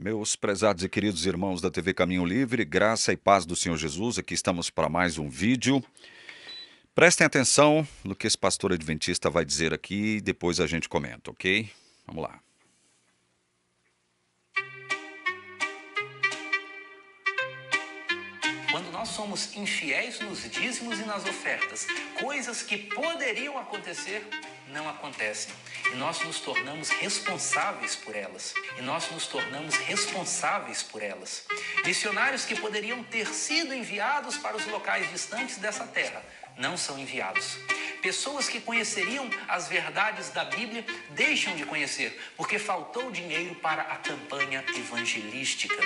Meus prezados e queridos irmãos da TV Caminho Livre, graça e paz do Senhor Jesus, aqui estamos para mais um vídeo. Prestem atenção no que esse pastor adventista vai dizer aqui e depois a gente comenta, ok? Vamos lá. Quando nós somos infiéis nos dízimos e nas ofertas, coisas que poderiam acontecer, não acontecem. E nós nos tornamos responsáveis por elas. Missionários que poderiam ter sido enviados para os locais distantes dessa terra, não são enviados. Pessoas que conheceriam as verdades da Bíblia deixam de conhecer, porque faltou dinheiro para a campanha evangelística.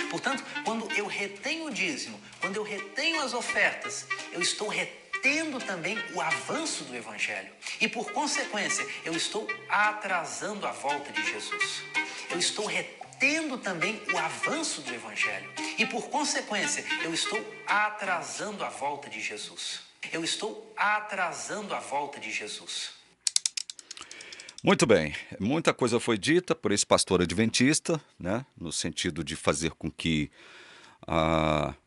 Portanto, quando eu retenho o dízimo, quando eu retenho as ofertas, eu estou retendo também o avanço do Evangelho. E, por consequência, eu estou atrasando a volta de Jesus. Eu estou retendo também o avanço do Evangelho. E, por consequência, eu estou atrasando a volta de Jesus. Muito bem, muita coisa foi dita por esse pastor adventista, né, no sentido de fazer com que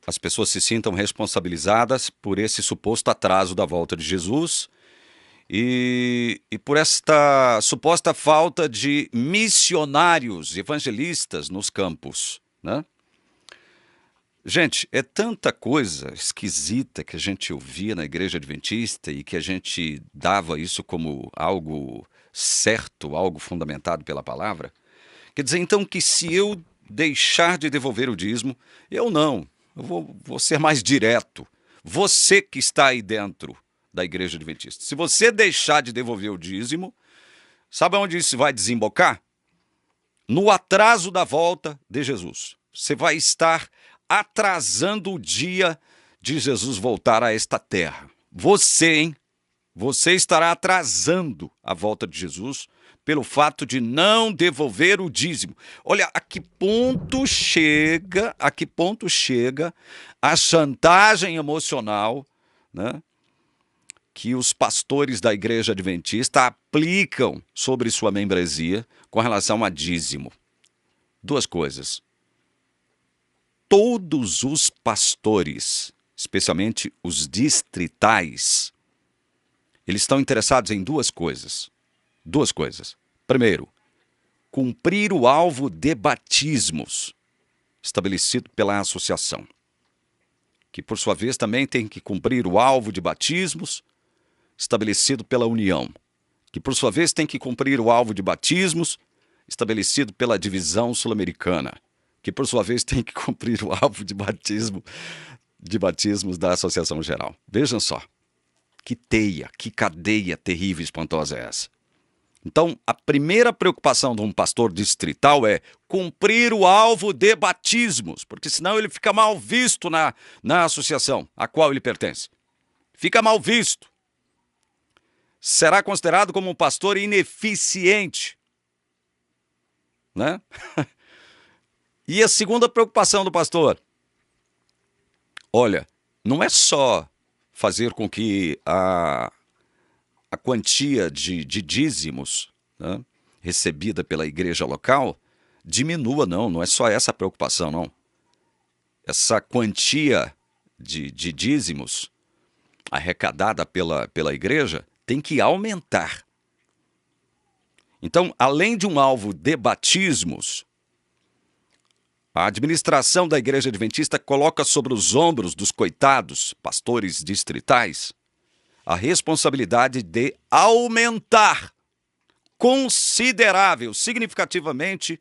as pessoas se sintam responsabilizadas por esse suposto atraso da volta de Jesus e por esta suposta falta de missionários evangelistas nos campos, né? Gente, é tanta coisa esquisita que a gente ouvia na igreja adventista e que a gente dava isso como algo certo, algo fundamentado pela palavra. Quer dizer, então, que se eu deixar de devolver o dízimo, eu vou ser mais direto. Você que está aí dentro da igreja adventista, se você deixar de devolver o dízimo, sabe onde isso vai desembocar? No atraso da volta de Jesus. Você vai estar atrasando o dia de Jesus voltar a esta terra. Você, hein? Você estará atrasando a volta de Jesus pelo fato de não devolver o dízimo. Olha, a que ponto chega a chantagem emocional, né, que os pastores da igreja adventista aplicam sobre sua membresia com relação a dízimo. Duas coisas. Todos os pastores, especialmente os distritais, eles estão interessados em duas coisas. Primeiro, cumprir o alvo de batismos estabelecido pela associação, que por sua vez também tem que cumprir o alvo de batismos estabelecido pela União, que por sua vez tem que cumprir o alvo de batismos estabelecido pela Divisão Sul-Americana, que por sua vez tem que cumprir o alvo de batismos da Associação Geral. Vejam só, que teia, que cadeia terrível e espantosa é essa. Então, a primeira preocupação de um pastor distrital é cumprir o alvo de batismos, porque senão ele fica mal visto na associação a qual ele pertence. Fica mal visto. Será considerado como um pastor ineficiente, né? E a segunda preocupação do pastor, olha, não é só fazer com que a quantia de dízimos, né, recebida pela igreja local diminua, não é só essa a preocupação, não. Essa quantia de dízimos arrecadada pela igreja tem que aumentar. Então, além de um alvo de batismos, a administração da igreja adventista coloca sobre os ombros dos coitados pastores distritais a responsabilidade de aumentar significativamente,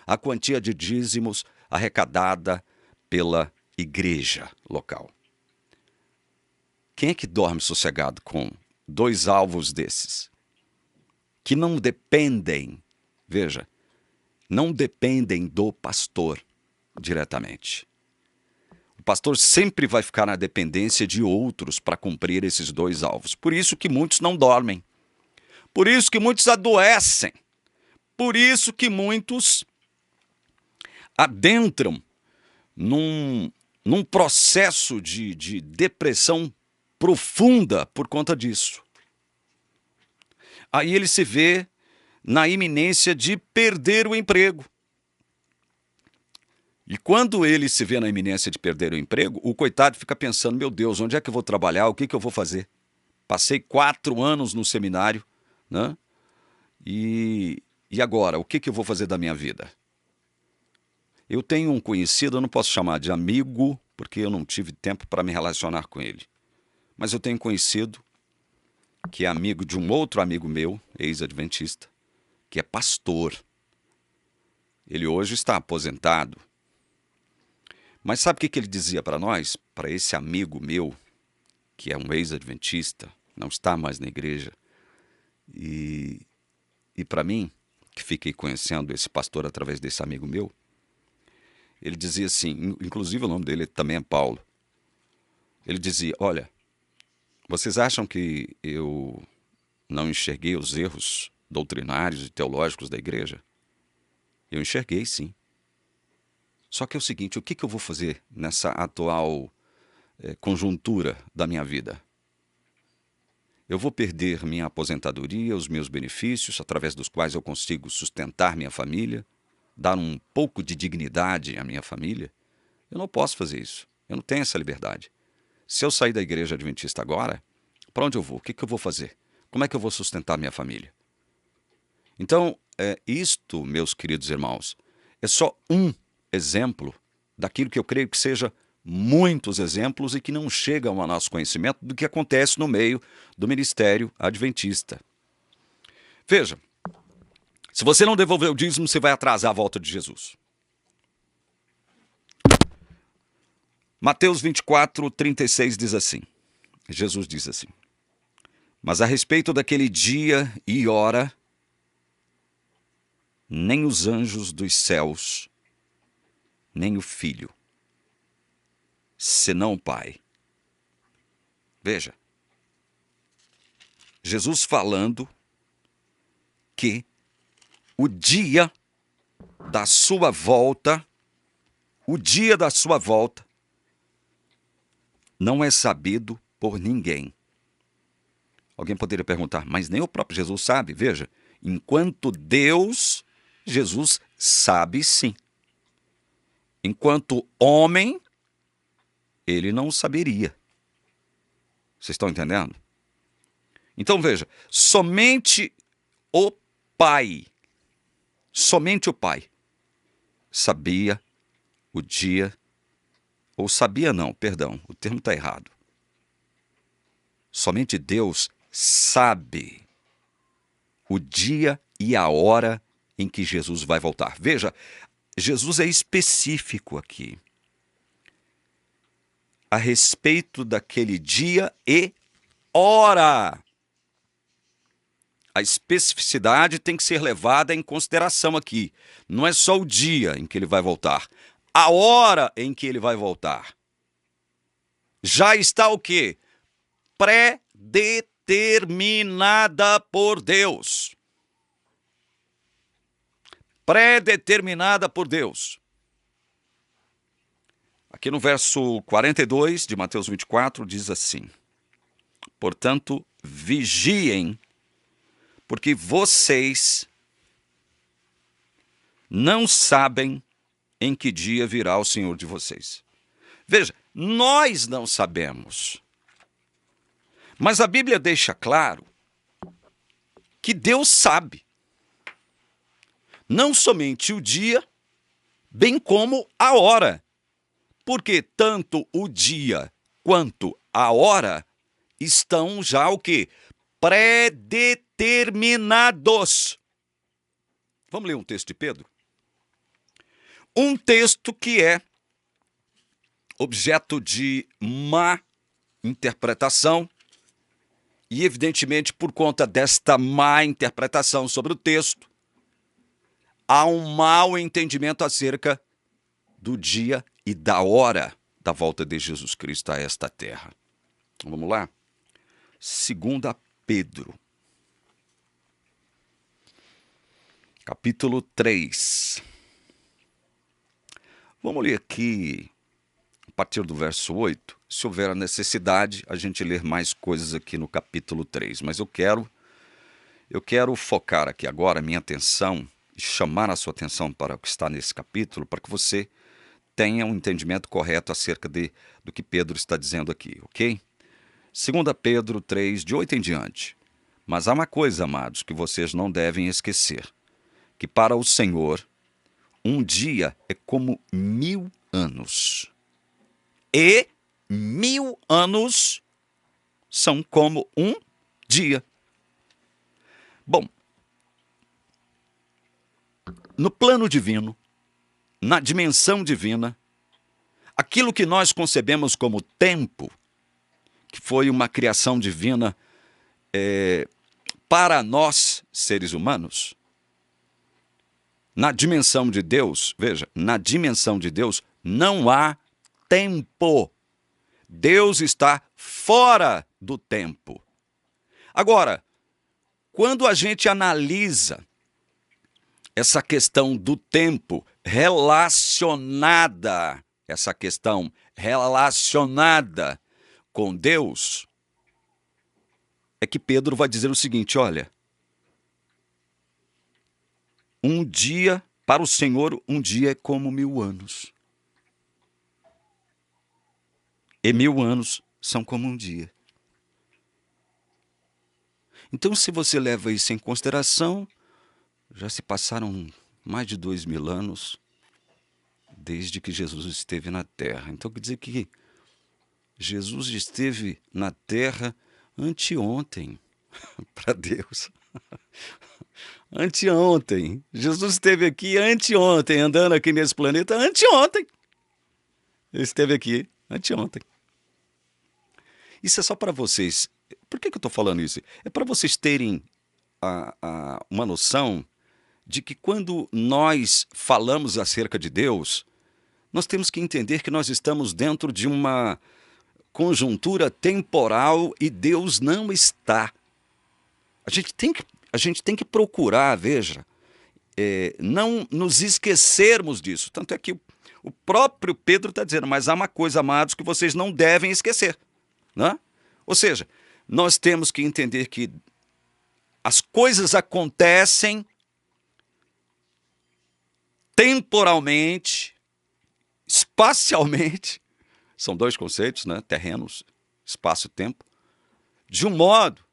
a quantia de dízimos arrecadada pela igreja local. Quem é que dorme sossegado com dois alvos desses? Que não dependem, veja, não dependem do pastor diretamente. O pastor sempre vai ficar na dependência de outros para cumprir esses dois alvos. Por isso que muitos não dormem. Por isso que muitos adoecem. Por isso que muitos adentram num processo de depressão profunda por conta disso. Aí ele se vê na iminência de perder o emprego. E quando ele se vê na iminência de perder o emprego, o coitado fica pensando, meu Deus, onde é que eu vou trabalhar? O que eu vou fazer? Passei 4 anos no seminário, né? E agora, o que eu vou fazer da minha vida? Eu tenho um conhecido, eu não posso chamar de amigo, porque eu não tive tempo para me relacionar com ele. Mas eu tenho um conhecido que é amigo de um outro amigo meu, ex-adventista, que é pastor. Ele hoje está aposentado. Mas sabe o que ele dizia para nós? Para esse amigo meu, que é um ex-adventista, não está mais na igreja, e para mim, que fiquei conhecendo esse pastor através desse amigo meu, ele dizia assim, inclusive o nome dele também é Paulo. Ele dizia, olha, vocês acham que eu não enxerguei os erros doutrinários e teológicos da igreja? Eu enxerguei, sim. Só que é o seguinte, o que eu vou fazer nessa atual conjuntura da minha vida? Eu vou perder minha aposentadoria, os meus benefícios, através dos quais eu consigo sustentar minha família, dar um pouco de dignidade à minha família? Eu não posso fazer isso. Eu não tenho essa liberdade. Se eu sair da igreja adventista agora, para onde eu vou? O que eu vou fazer? Como é que eu vou sustentar minha família? Então, isto, meus queridos irmãos, é só um exemplo daquilo que eu creio que seja muitos exemplos e que não chegam ao nosso conhecimento do que acontece no meio do ministério adventista. Veja, se você não devolver o dízimo, você vai atrasar a volta de Jesus. Mateus 24, 36 diz assim, Jesus diz assim, mas a respeito daquele dia e hora, nem os anjos dos céus, nem o Filho, senão o Pai. Veja, Jesus falando que o dia da sua volta, não é sabido por ninguém. Alguém poderia perguntar, mas nem o próprio Jesus sabe? Veja, enquanto Deus, Jesus sabe sim. Enquanto homem, ele não saberia. Vocês estão entendendo? Então veja, somente o Pai sabia o dia, ou sabia não, perdão, o termo está errado. Somente Deus sabe o dia e a hora em que Jesus vai voltar. Veja, Jesus é específico aqui a respeito daquele dia e hora. A especificidade tem que ser levada em consideração aqui. Não é só o dia em que ele vai voltar, a hora em que ele vai voltar. Já está o quê? Predeterminada por Deus. Predeterminada por Deus. Aqui no verso 42 de Mateus 24 diz assim, portanto, vigiem, porque vocês não sabem em que dia virá o Senhor de vocês. Veja, nós não sabemos. Mas a Bíblia deixa claro que Deus sabe. Não somente o dia, bem como a hora. Porque tanto o dia quanto a hora estão já o quê? Predeterminados. Vamos ler um texto de Pedro? Um texto que é objeto de má interpretação e, evidentemente, por conta desta má interpretação sobre o texto, há um mau entendimento acerca do dia e da hora da volta de Jesus Cristo a esta terra. Vamos lá? 2 Pedro, capítulo 3. Vamos ler aqui, a partir do verso 8. Se houver a necessidade, a gente ler mais coisas aqui no capítulo 3. Mas eu quero focar aqui agora a minha atenção e chamar a sua atenção para o que está nesse capítulo, para que você tenha um entendimento correto acerca do que Pedro está dizendo aqui, ok? 2 Pedro 3, de 8 em diante. Mas há uma coisa, amados, que vocês não devem esquecer, que para o Senhor, um dia é como 1000 anos. E 1000 anos são como um dia. Bom, no plano divino, na dimensão divina, aquilo que nós concebemos como tempo, que foi uma criação divina para nós, seres humanos, na dimensão de Deus, veja, na dimensão de Deus não há tempo. Deus está fora do tempo. Agora, quando a gente analisa essa questão do tempo relacionada com Deus, é que Pedro vai dizer o seguinte, olha, um dia, para o Senhor, um dia é como 1000 anos. E 1000 anos são como um dia. Então, se você leva isso em consideração, já se passaram mais de 2000 anos desde que Jesus esteve na Terra. Então, quer dizer que Jesus esteve na Terra anteontem, para Deus. Anteontem. Jesus esteve aqui anteontem, andando aqui nesse planeta anteontem. Ele esteve aqui anteontem. Isso é só para vocês. Por que eu estou falando isso? É para vocês terem uma noção de que quando nós falamos acerca de Deus, nós temos que entender que nós estamos dentro de uma conjuntura temporal e Deus não está. A gente tem que procurar, veja, não nos esquecermos disso. Tanto é que o próprio Pedro está dizendo, mas há uma coisa, amados, que vocês não devem esquecer. Né? Ou seja, nós temos que entender que as coisas acontecem temporalmente, espacialmente, são dois conceitos, né? Terrenos, espaço e tempo, de um modo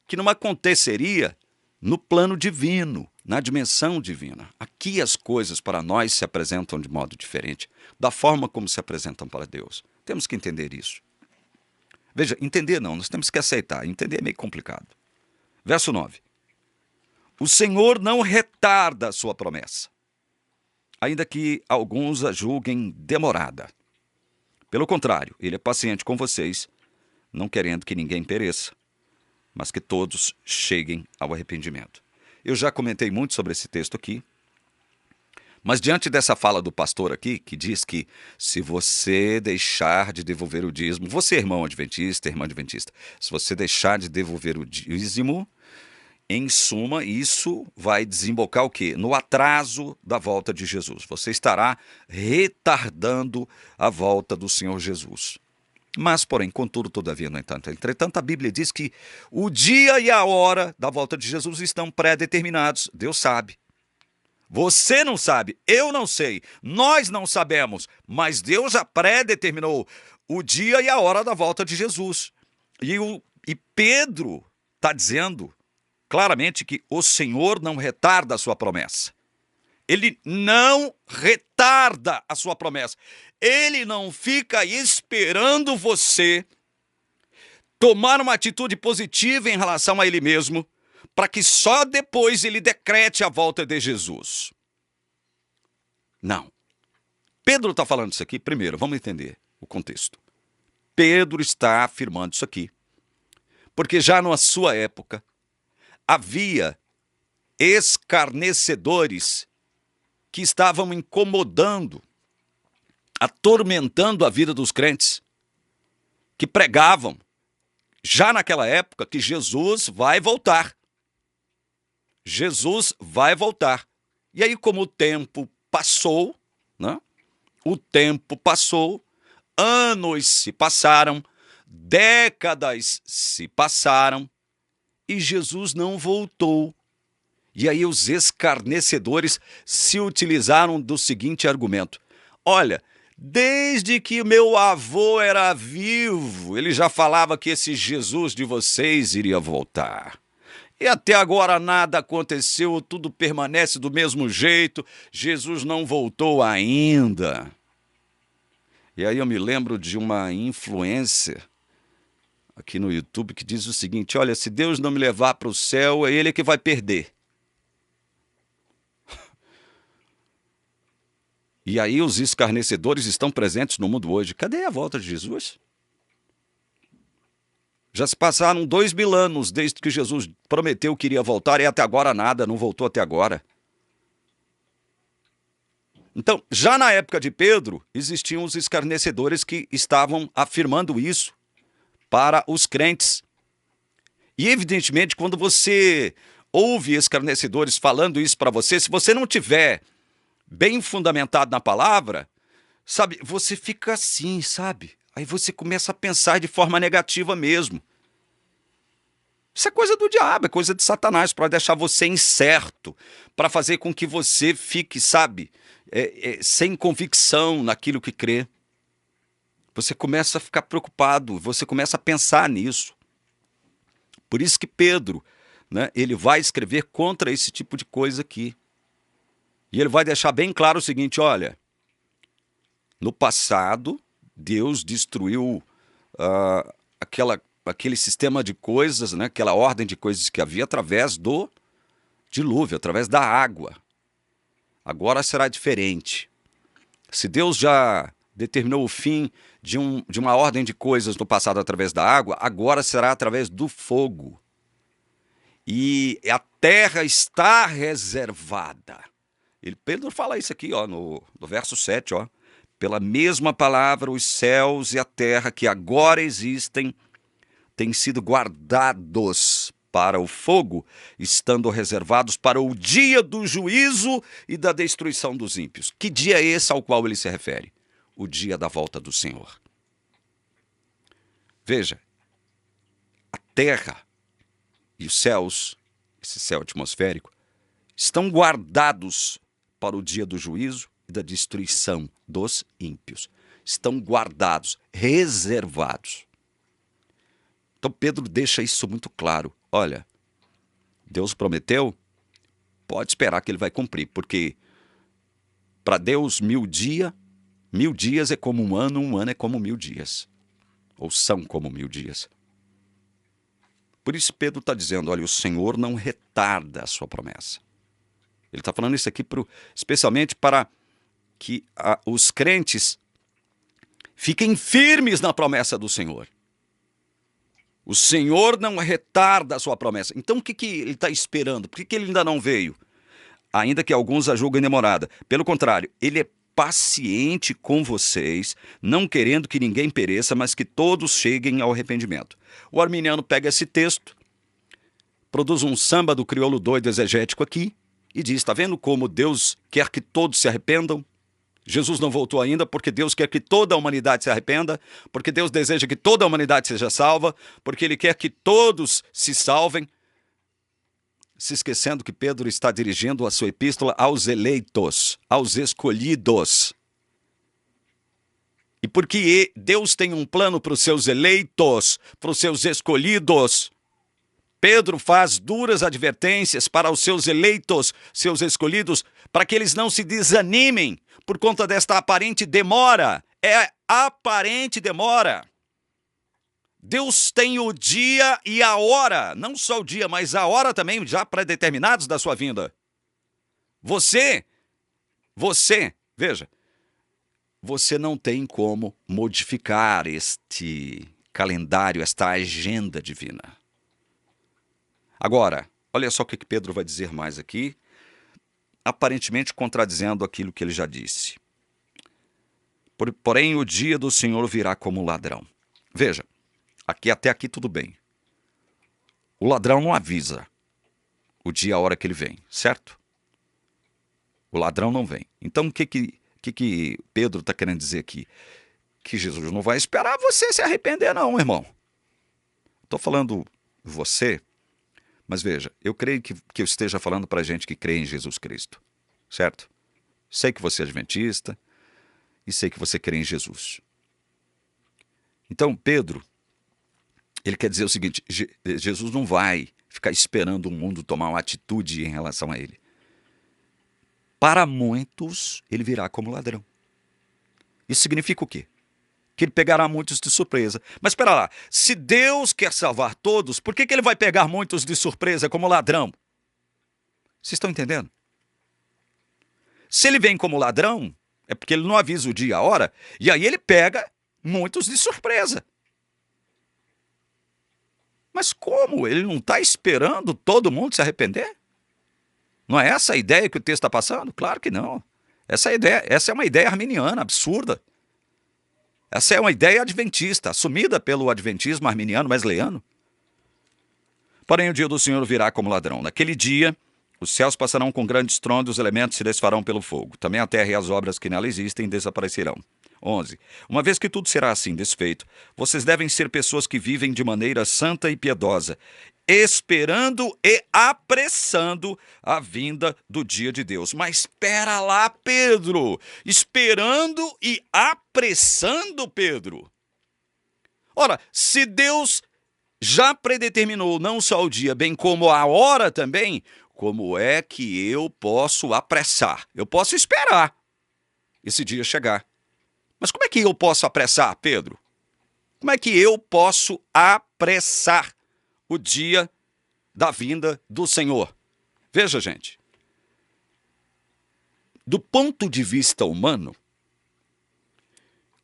que não aconteceria no plano divino, na dimensão divina. Aqui as coisas para nós se apresentam de modo diferente, da forma como se apresentam para Deus. Temos que entender isso. Veja, entender não, nós temos que aceitar. Entender é meio complicado. Verso 9. O Senhor não retarda a sua promessa, ainda que alguns a julguem demorada. Pelo contrário, ele é paciente com vocês, não querendo que ninguém pereça, mas que todos cheguem ao arrependimento. Eu já comentei muito sobre esse texto aqui, mas diante dessa fala do pastor aqui, que diz que se você deixar de devolver o dízimo, você irmão adventista, irmã adventista, se você deixar de devolver o dízimo, em suma, isso vai desembocar o quê? No atraso da volta de Jesus. Você estará retardando a volta do Senhor Jesus. Mas, porém, contudo, todavia, no entanto, entretanto, a Bíblia diz que o dia e a hora da volta de Jesus estão pré-determinados. Deus sabe. Você não sabe, eu não sei, nós não sabemos, mas Deus já pré-determinou o dia e a hora da volta de Jesus. E Pedro está dizendo claramente que o Senhor não retarda a sua promessa. Ele não retarda a sua promessa. Ele não fica esperando você tomar uma atitude positiva em relação a ele mesmo, para que só depois ele decrete a volta de Jesus. Não. Pedro está falando isso aqui, primeiro, vamos entender o contexto. Pedro está afirmando isso aqui, porque já na sua época havia escarnecedores que estavam incomodando, atormentando a vida dos crentes, que pregavam, já naquela época, que Jesus vai voltar. Jesus vai voltar. E aí, como o tempo passou, né? O tempo passou, anos se passaram, décadas se passaram, e Jesus não voltou. E aí os escarnecedores se utilizaram do seguinte argumento: Olha, desde que meu avô era vivo, ele já falava que esse Jesus de vocês iria voltar. E até agora nada aconteceu, tudo permanece do mesmo jeito, Jesus não voltou ainda. E aí eu me lembro de uma influencer aqui no YouTube que diz o seguinte: olha, se Deus não me levar para o céu, é Ele que vai perder. E aí os escarnecedores estão presentes no mundo hoje. Cadê a volta de Jesus? Já se passaram 2000 anos desde que Jesus prometeu que iria voltar e até agora nada, não voltou até agora. Então, já na época de Pedro, existiam os escarnecedores que estavam afirmando isso para os crentes. E evidentemente, quando você ouve escarnecedores falando isso para você, se você não tiver bem fundamentado na palavra, sabe, você fica assim, sabe? Aí você começa a pensar de forma negativa mesmo. Isso é coisa do diabo, é coisa de Satanás, para deixar você incerto, para fazer com que você fique, sabe, sem convicção naquilo que crê. Você começa a ficar preocupado, você começa a pensar nisso. Por isso que Pedro, né, ele vai escrever contra esse tipo de coisa aqui. E ele vai deixar bem claro o seguinte: olha, no passado, Deus destruiu aquele sistema de coisas, né, aquela ordem de coisas que havia através do dilúvio, através da água. Agora será diferente. Se Deus já determinou o fim de uma ordem de coisas no passado através da água, agora será através do fogo. E a terra está reservada. Pedro fala isso aqui, ó, no verso 7, ó. Pela mesma palavra, os céus e a terra que agora existem têm sido guardados para o fogo, estando reservados para o dia do juízo e da destruição dos ímpios. Que dia é esse ao qual ele se refere? O dia da volta do Senhor. Veja, a terra e os céus, esse céu atmosférico, estão guardados para o dia do juízo e da destruição dos ímpios. Estão guardados, reservados. Então Pedro deixa isso muito claro. Olha, Deus prometeu, pode esperar que ele vai cumprir, porque para Deus 1000 dias é como um ano é como 1000 dias. Ou são como 1000 dias. Por isso Pedro está dizendo, olha, o Senhor não retarda a sua promessa. Ele está falando isso aqui especialmente para que os crentes fiquem firmes na promessa do Senhor. O Senhor não retarda a sua promessa. Então o que ele está esperando? Por que ele ainda não veio? Ainda que alguns a julguem demorada. Pelo contrário, ele é paciente com vocês, não querendo que ninguém pereça, mas que todos cheguem ao arrependimento. O arminiano pega esse texto, produz um samba do crioulo doido exegético aqui e diz, está vendo como Deus quer que todos se arrependam? Jesus não voltou ainda porque Deus quer que toda a humanidade se arrependa, porque Deus deseja que toda a humanidade seja salva, porque Ele quer que todos se salvem, se esquecendo que Pedro está dirigindo a sua epístola aos eleitos, aos escolhidos. E porque Deus tem um plano para os seus eleitos, para os seus escolhidos, Pedro faz duras advertências para os seus eleitos, seus escolhidos, para que eles não se desanimem por conta desta aparente demora. É aparente demora. Deus tem o dia e a hora, não só o dia, mas a hora também, já pré-determinados da sua vinda. Você, veja, você não tem como modificar este calendário, esta agenda divina. Agora, olha só o que Pedro vai dizer mais aqui, aparentemente contradizendo aquilo que ele já disse. Porém, o dia do Senhor virá como ladrão. Veja, até aqui tudo bem. O ladrão não avisa o dia e a hora que ele vem, certo? O ladrão não vem. Então, o que Pedro está querendo dizer aqui? Que Jesus não vai esperar você se arrepender não, irmão. Estou falando você... Mas veja, eu creio que eu esteja falando para gente que crê em Jesus Cristo, certo? Sei que você é adventista, e sei que você crê em Jesus. Então, Pedro, ele quer dizer o seguinte, Jesus não vai ficar esperando o mundo tomar uma atitude em relação a ele. Para muitos, ele virá como ladrão. Isso significa o quê? Que ele pegará muitos de surpresa. Mas espera lá, se Deus quer salvar todos, por que ele vai pegar muitos de surpresa como ladrão? Vocês estão entendendo? Se ele vem como ladrão, é porque ele não avisa o dia e a hora, e aí ele pega muitos de surpresa. Mas como? Ele não está esperando todo mundo se arrepender? Não é essa a ideia que o texto está passando? Claro que não. Essa é uma ideia arminiana, absurda. Essa é uma ideia adventista, assumida pelo adventismo arminiano wesleyano. Porém, o dia do Senhor virá como ladrão. Naquele dia, os céus passarão com grande estrondo, os elementos se desfarão pelo fogo. Também a terra e as obras que nela existem desaparecerão. 11. Uma vez que tudo será assim desfeito, vocês devem ser pessoas que vivem de maneira santa e piedosa, esperando e apressando a vinda do dia de Deus. Mas espera lá, Pedro! Esperando e apressando, Pedro! Ora, se Deus já predeterminou não só o dia, bem como a hora também, como é que eu posso apressar? Eu posso esperar esse dia chegar. Mas como é que eu posso apressar, Pedro? Como é que eu posso apressar o dia da vinda do Senhor? Veja, gente, do ponto de vista humano,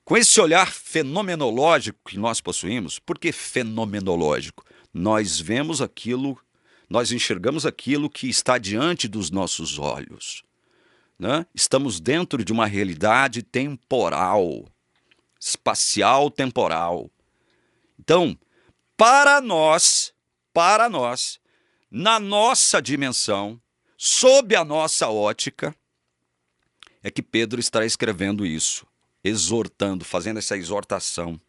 com esse olhar fenomenológico que nós possuímos, por que fenomenológico? Nós vemos aquilo, nós enxergamos aquilo que está diante dos nossos olhos. Né? Estamos dentro de uma realidade temporal, espacial temporal. Então, para nós, na nossa dimensão, sob a nossa ótica, é que Pedro está escrevendo isso, exortando, fazendo essa exortação,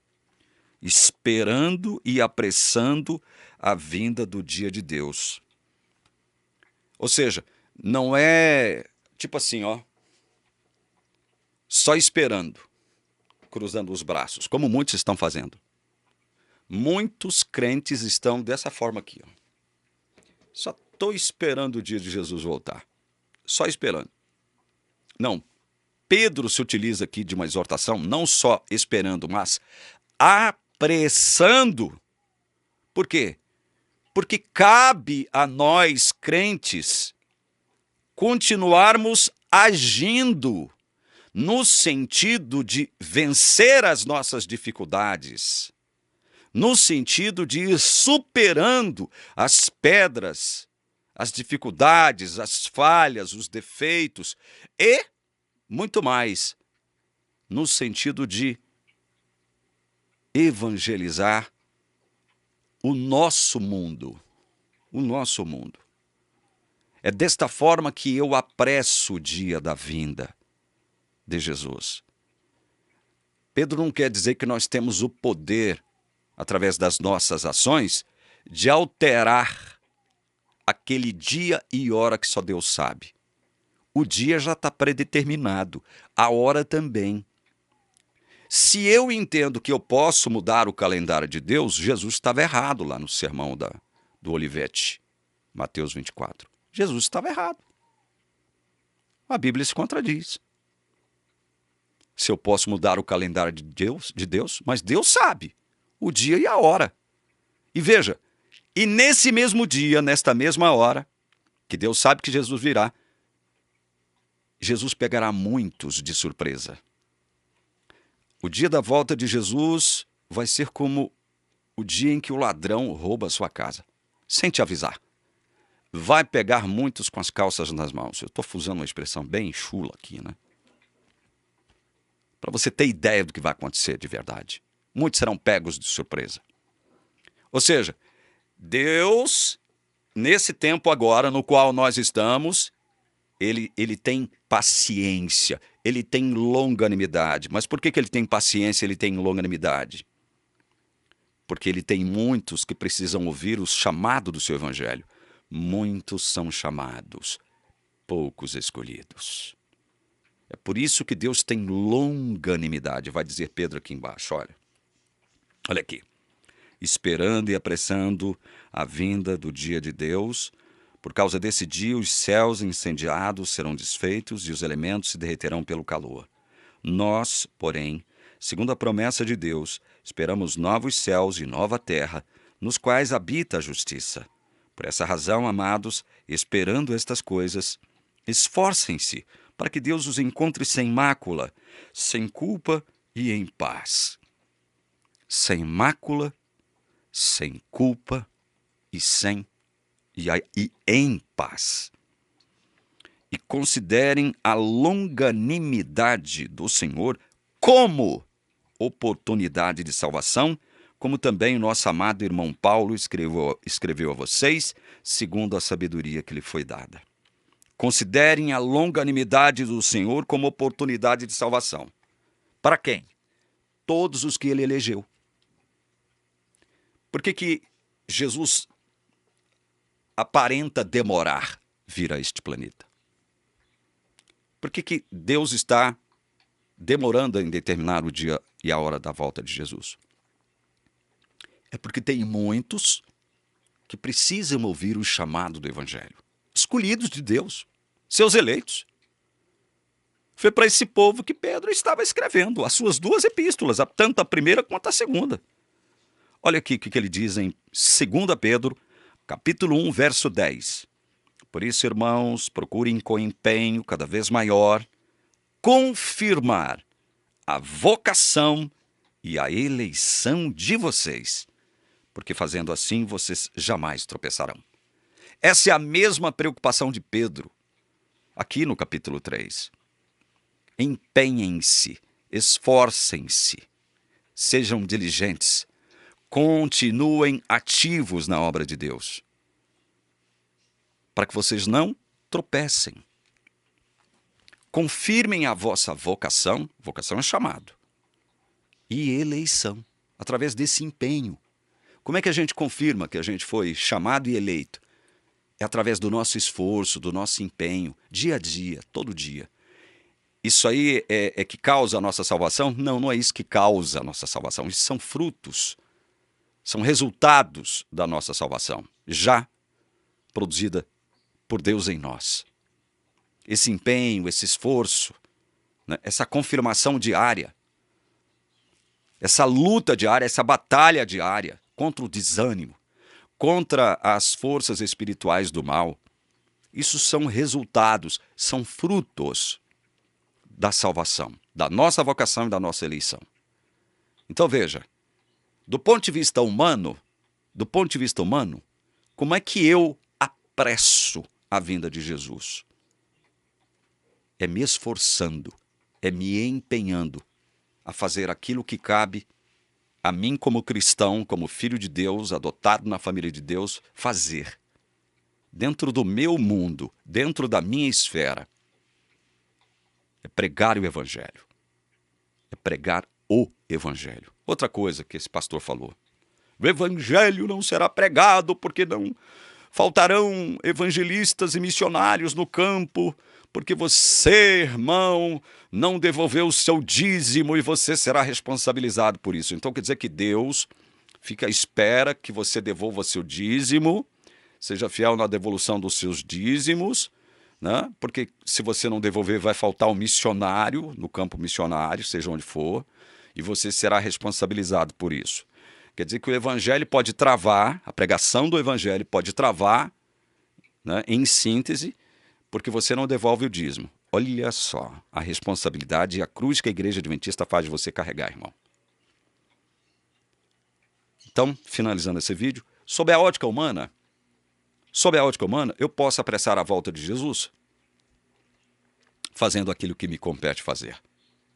esperando e apressando a vinda do dia de Deus. Ou seja, não é tipo assim, ó, só esperando, cruzando os braços, como muitos estão fazendo. Muitos crentes estão dessa forma aqui, ó. Só estou esperando o dia de Jesus voltar. Só esperando. Não. Pedro se utiliza aqui de uma exortação, não só esperando, mas apressando. Por quê? Porque cabe a nós, crentes, continuarmos agindo no sentido de vencer as nossas dificuldades, no sentido de ir superando as pedras, as dificuldades, as falhas, os defeitos e, muito mais, no sentido de evangelizar o nosso mundo. O nosso mundo. É desta forma que eu apresso o dia da vinda de Jesus. Pedro não quer dizer que nós temos o poder, através das nossas ações, de alterar aquele dia e hora que só Deus sabe. O dia já está predeterminado, a hora também. Se eu entendo que eu posso mudar o calendário de Deus, Jesus estava errado lá no sermão do Olivete, Mateus 24. Jesus estava errado. A Bíblia se contradiz. Se eu posso mudar o calendário de Deus, mas Deus sabe o dia e a hora. E veja, e nesse mesmo dia, nesta mesma hora, que Deus sabe que Jesus virá, Jesus pegará muitos de surpresa. O dia da volta de Jesus vai ser como o dia em que o ladrão rouba a sua casa, sem te avisar. Vai pegar muitos com as calças nas mãos. Eu estou usando uma expressão bem chula aqui, né? Para você ter ideia do que vai acontecer de verdade. Muitos serão pegos de surpresa. Ou seja, Deus, nesse tempo agora no qual nós estamos, ele tem paciência, ele tem longanimidade. Mas por que ele tem paciência, ele tem longanimidade? Porque ele tem muitos que precisam ouvir o chamado do seu evangelho. Muitos são chamados, poucos escolhidos. É por isso que Deus tem longanimidade, vai dizer Pedro aqui embaixo, olha aqui. Esperando e apressando a vinda do dia de Deus. Por causa desse dia, os céus incendiados serão desfeitos e os elementos se derreterão pelo calor. Nós, porém, segundo a promessa de Deus, esperamos novos céus e nova terra, nos quais habita a justiça. Por essa razão, amados, esperando estas coisas, esforcem-se para que Deus os encontre sem mácula, sem culpa e em paz. Sem mácula, sem culpa e em paz. E considerem a longanimidade do Senhor como oportunidade de salvação, como também o nosso amado irmão Paulo escreveu a vocês, segundo a sabedoria que lhe foi dada. Considerem a longanimidade do Senhor como oportunidade de salvação. Para quem? Todos os que ele elegeu. Por que Jesus aparenta demorar vir a este planeta? Por que Deus está demorando em determinar o dia e a hora da volta de Jesus? É porque tem muitos que precisam ouvir o chamado do Evangelho. Escolhidos de Deus, seus eleitos. Foi para esse povo que Pedro estava escrevendo as suas 2 epístolas, tanto a primeira quanto a segunda. Olha aqui o que ele diz em 2 Pedro, capítulo 1, verso 10. Por isso, irmãos, procurem com empenho cada vez maior confirmar a vocação e a eleição de vocês, porque fazendo assim vocês jamais tropeçarão. Essa é a mesma preocupação de Pedro, aqui no capítulo 3. Empenhem-se, esforcem-se, sejam diligentes, continuem ativos na obra de Deus, para que vocês não tropecem. Confirmem a vossa vocação é chamado, e eleição, através desse empenho. Como é que a gente confirma que a gente foi chamado e eleito? É através do nosso esforço, do nosso empenho, dia a dia, todo dia. Isso aí é que causa a nossa salvação? Não, não é isso que causa a nossa salvação. Isso são frutos, são resultados da nossa salvação, já produzida por Deus em nós. Esse empenho, esse esforço, né, essa confirmação diária, essa luta diária, essa batalha diária contra o desânimo, contra as forças espirituais do mal, isso são resultados, são frutos da salvação, da nossa vocação e da nossa eleição. Então veja, do ponto de vista humano, como é que eu apresso a vinda de Jesus? É me esforçando, é me empenhando a fazer aquilo que cabe a mim como cristão, como filho de Deus, adotado na família de Deus, fazer. Dentro do meu mundo, dentro da minha esfera. É pregar o Evangelho. É pregar o Evangelho. Outra coisa que esse pastor falou. O Evangelho não será pregado porque não faltarão evangelistas e missionários no campo, porque você, irmão, não devolveu o seu dízimo e você será responsabilizado por isso. Então quer dizer que Deus fica à espera que você devolva seu dízimo, seja fiel na devolução dos seus dízimos, né? Porque se você não devolver, vai faltar um missionário no campo missionário, seja onde for, e você será responsabilizado por isso. Quer dizer que o evangelho pode travar, a pregação do evangelho pode travar, né, em síntese, porque você não devolve o dízimo. Olha só a responsabilidade e a cruz que a Igreja Adventista faz de você carregar, irmão. Então, finalizando esse vídeo, sob a ótica humana, eu posso apressar a volta de Jesus fazendo aquilo que me compete fazer.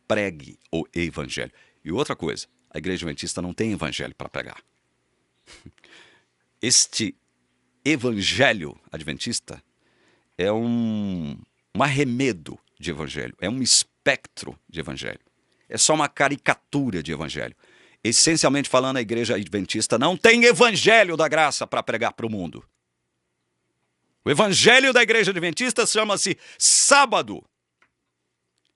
Pregue o evangelho. E outra coisa, a Igreja Adventista não tem evangelho para pregar. Este evangelho adventista é um arremedo de evangelho, é um espectro de evangelho. É só uma caricatura de evangelho. Essencialmente falando, a Igreja Adventista não tem evangelho da graça para pregar para o mundo. O evangelho da Igreja Adventista chama-se sábado.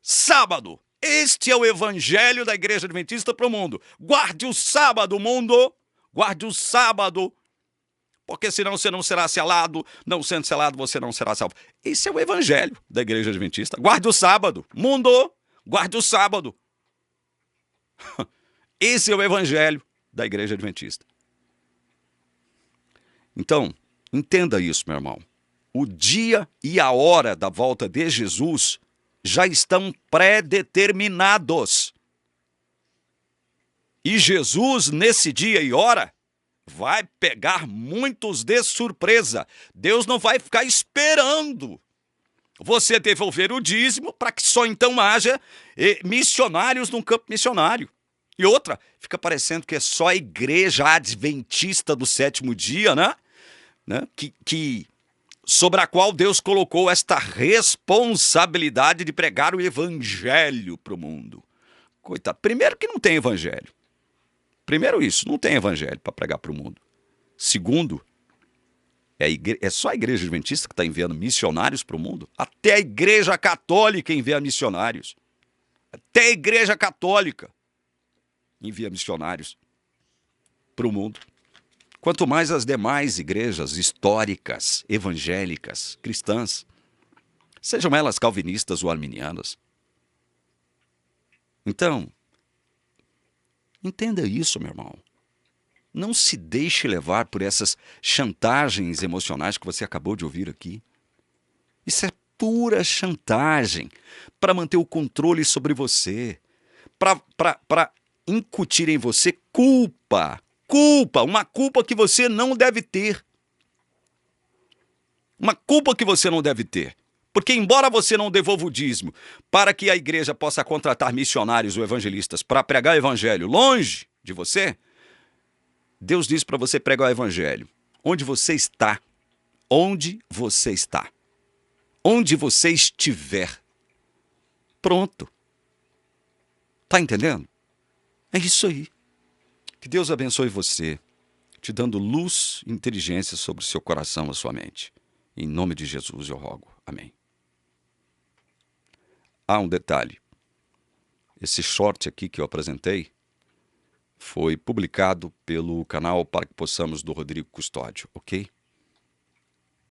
sábado. Este é o evangelho da Igreja Adventista para o mundo. Guarde o sábado, mundo. Guarde o sábado. Porque senão você não será selado. Não sendo selado, você não será salvo. Esse é o evangelho da Igreja Adventista. Guarde o sábado. Mundo, guarde o sábado. Esse é o evangelho da Igreja Adventista. Então, entenda isso, meu irmão. O dia e a hora da volta de Jesus já estão pré-determinados. E Jesus, nesse dia e hora, vai pegar muitos de surpresa. Deus não vai ficar esperando você devolver o dízimo para que só então haja missionários num campo missionário. E outra, fica parecendo que é só a igreja adventista do sétimo dia, né? Sobre a qual Deus colocou esta responsabilidade de pregar o evangelho para o mundo. Coitado. Primeiro que não tem evangelho. Primeiro isso, não tem evangelho para pregar para o mundo. Segundo, é só a igreja adventista que está enviando missionários para o mundo. Até a igreja católica envia missionários. Até a igreja católica envia missionários para o mundo. Quanto mais as demais igrejas históricas, evangélicas, cristãs, sejam elas calvinistas ou arminianas. Então, entenda isso, meu irmão. Não se deixe levar por essas chantagens emocionais que você acabou de ouvir aqui. Isso é pura chantagem para manter o controle sobre você, para incutir em você culpa, uma culpa que você não deve ter. Uma culpa que você não deve ter. Porque embora você não devolva o dízimo para que a igreja possa contratar missionários ou evangelistas para pregar o evangelho longe de você, Deus diz para você pregar o evangelho onde você está. Onde você está. Onde você estiver. Pronto. Tá entendendo? É isso aí. Que Deus abençoe você, te dando luz e inteligência sobre o seu coração e a sua mente. Em nome de Jesus eu rogo. Amém. Há um detalhe. Esse short aqui que eu apresentei foi publicado pelo canal Para que Possamos do Rodrigo Custódio, ok?